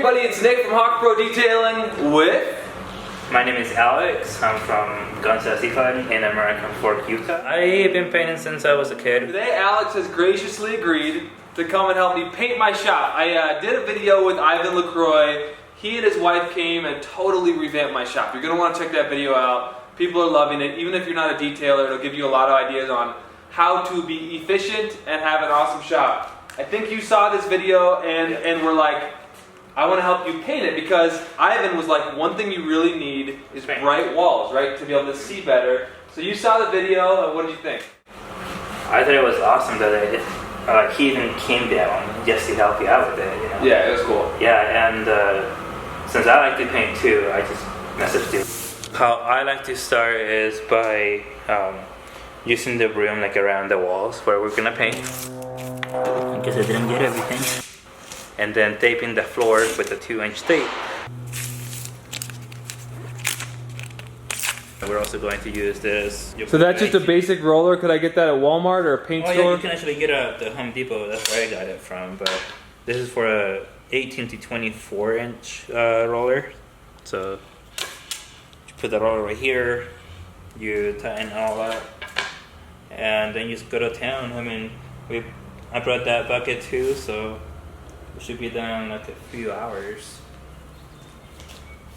everybody, it's Nick from Hawk Pro Detailing with... My name is Alex. I'm from Gonzales Tiffany in American Fork, Utah. I've been painting since I was a kid. Today, Alex has graciously agreed to come and help me paint my shop. I did a video with Ivan LaCroix. He and his wife came and totally revamped my shop. You're going to want to check that video out. People are loving it. Even if you're not a detailer, it'll give you a lot of ideas on how to be efficient and have an awesome shop. I think you saw this video and were like, I want to help you paint it, because Ivan was like, one thing you really need is bright walls, right? To be able to see better. So you saw the video, and what did you think? I thought it was awesome that he even came down just to help you out with it, you know? Yeah, it was cool. Yeah, and since I like to paint too, I just messaged you. How I like to start is by using the broom like around the walls where we're gonna paint. I guess I didn't get everything. And then taping the floor with a 2-inch tape. And we're also going to use this. So that's just a basic roller. Could I get that at Walmart or a paint store? Yeah, you can actually get it at the Home Depot. That's where I got it from. But this is for a 18 to 24-inch roller. So you put the roller right here. You tighten all up, and then you just go to town. I mean, I brought that bucket too, so we should be done in like a few hours.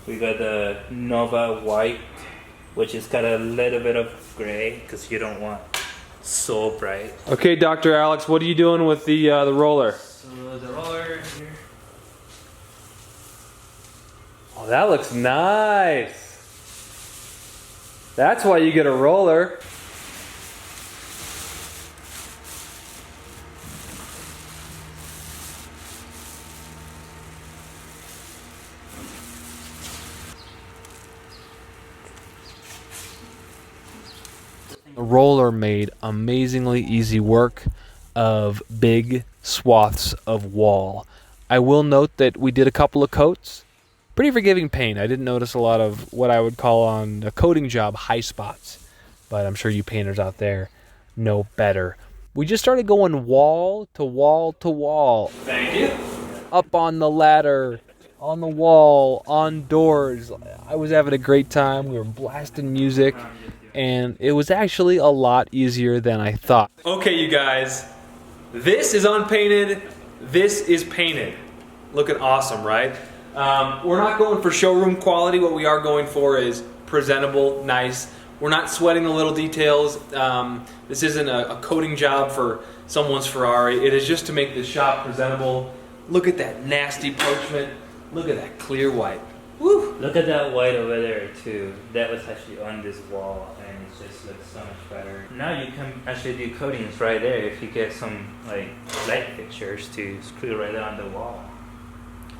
We got the Nova White, which is got a little bit of gray because you don't want so bright. Okay, Dr. Alex, what are you doing with the roller? So the roller here. Oh, that looks nice. That's why you get a roller. The roller made amazingly easy work of big swaths of wall. I will note that we did a couple of coats. Pretty forgiving paint. I didn't notice a lot of what I would call on a coating job high spots, but I'm sure you painters out there know better. We just started going wall to wall to wall. Thank you. Up on the ladder, on the wall, on doors. I was having a great time. We were blasting music, and it was actually a lot easier than I thought. Okay, you guys, this is unpainted, this is painted. Looking awesome, right? We're not going for showroom quality. What we are going for is presentable, nice. We're not sweating the little details. This isn't a coating job for someone's Ferrari. It is just to make the shop presentable. Look at that nasty parchment. Look at that clear white. Woo! Look at that white over there too. That was actually on this wall, and it just looks so much better. Now you can actually do coatings right there if you get some like light fixtures to screw right on the wall.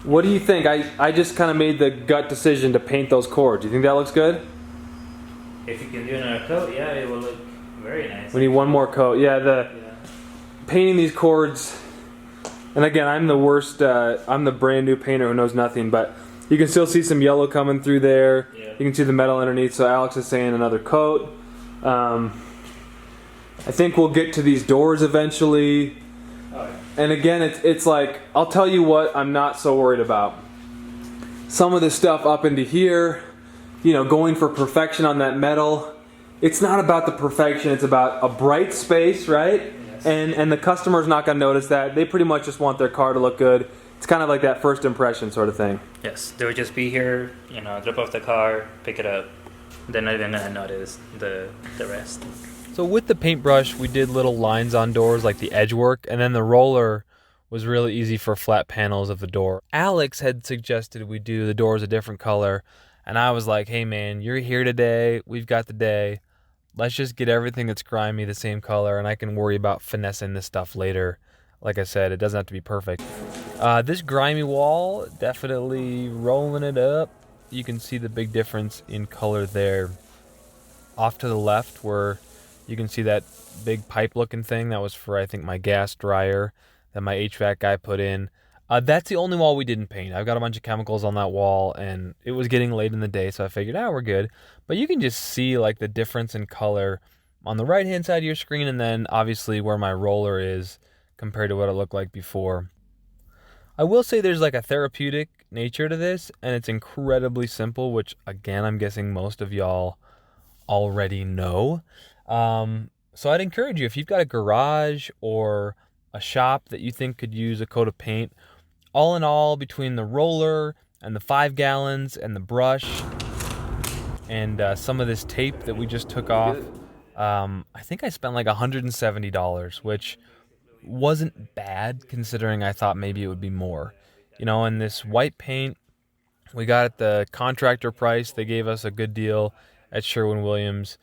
What do you think? I just kind of made the gut decision to paint those cords. Do you think that looks good? If you can do another coat, yeah, it will look very nice. We need one more coat. Yeah, painting these cords, and again, I'm the worst, I'm the brand new painter who knows nothing, but you can still see some yellow coming through there. Yeah. You can see the metal underneath, so Alex is saying another coat. I think we'll get to these doors eventually. Oh, yeah. And again, it's like, I'll tell you what I'm not so worried about. Some of this stuff up into here, you know, going for perfection on that metal. It's not about the perfection, it's about a bright space, right? Yes. And the customer's not going to notice that. They pretty much just want their car to look good. It's kind of like that first impression sort of thing. Yes, they would just be here, you know, drop off the car, pick it up. They're not even gonna notice the rest. So with the paintbrush, we did little lines on doors like the edge work, and then the roller was really easy for flat panels of the door. Alex had suggested we do the doors a different color, and I was like, hey man, you're here today, we've got the day. Let's just get everything that's grimy the same color, and I can worry about finessing this stuff later. Like I said, it doesn't have to be perfect. This grimy wall, definitely rolling it up. You can see the big difference in color there. Off to the left where you can see that big pipe looking thing that was for, I think, my gas dryer that my HVAC guy put in. That's the only wall we didn't paint. I've got a bunch of chemicals on that wall, and it was getting late in the day, so I figured, we're good. But you can just see like the difference in color on the right hand side of your screen, and then obviously where my roller is compared to what it looked like before. I will say there's like a therapeutic nature to this, and it's incredibly simple, which again, I'm guessing most of y'all already know. So I'd encourage you, if you've got a garage or a shop that you think could use a coat of paint, all in all, between the roller and the 5 gallons and the brush and some of this tape that we just took off, I think I spent like $170, which wasn't bad considering I thought maybe it would be more. You know, and this white paint, we got at the contractor price. They gave us a good deal at Sherwin-Williams.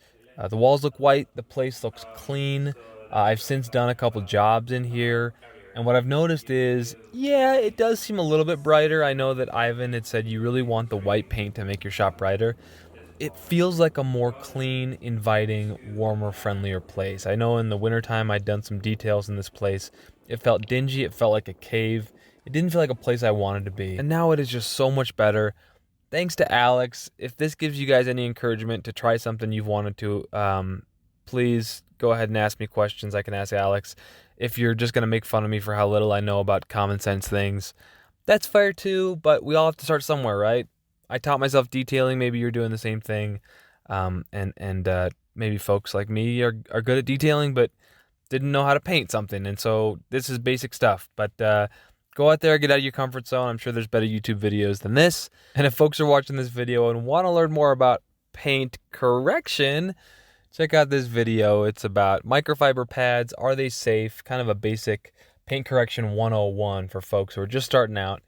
The walls look white. The place looks clean. I've since done a couple jobs in here. And what I've noticed is, yeah, it does seem a little bit brighter. I know that Ivan had said you really want the white paint to make your shop brighter. It feels like a more clean, inviting, warmer, friendlier place. I know in the wintertime I'd done some details in this place. It felt dingy. It felt like a cave. It didn't feel like a place I wanted to be. And now it is just so much better. Thanks to Alex. If this gives you guys any encouragement to try something you've wanted to, please go ahead and ask me questions. I can ask Alex. If you're just going to make fun of me for how little I know about common sense things, that's fair too, but we all have to start somewhere, right? I taught myself detailing. Maybe you're doing the same thing. And maybe folks like me are good at detailing, but didn't know how to paint something. And so this is basic stuff. But go out there, get out of your comfort zone. I'm sure there's better YouTube videos than this. And if folks are watching this video and want to learn more about paint correction, check out this video. It's about microfiber pads. Are they safe? Kind of a basic paint correction 101 for folks who are just starting out.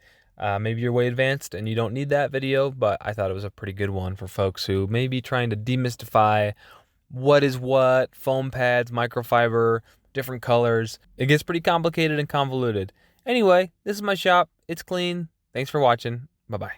Maybe you're way advanced and you don't need that video, but I thought it was a pretty good one for folks who may be trying to demystify what is what, foam pads, microfiber, different colors. It gets pretty complicated and convoluted. Anyway, this is my shop. It's clean. Thanks for watching. Bye-bye.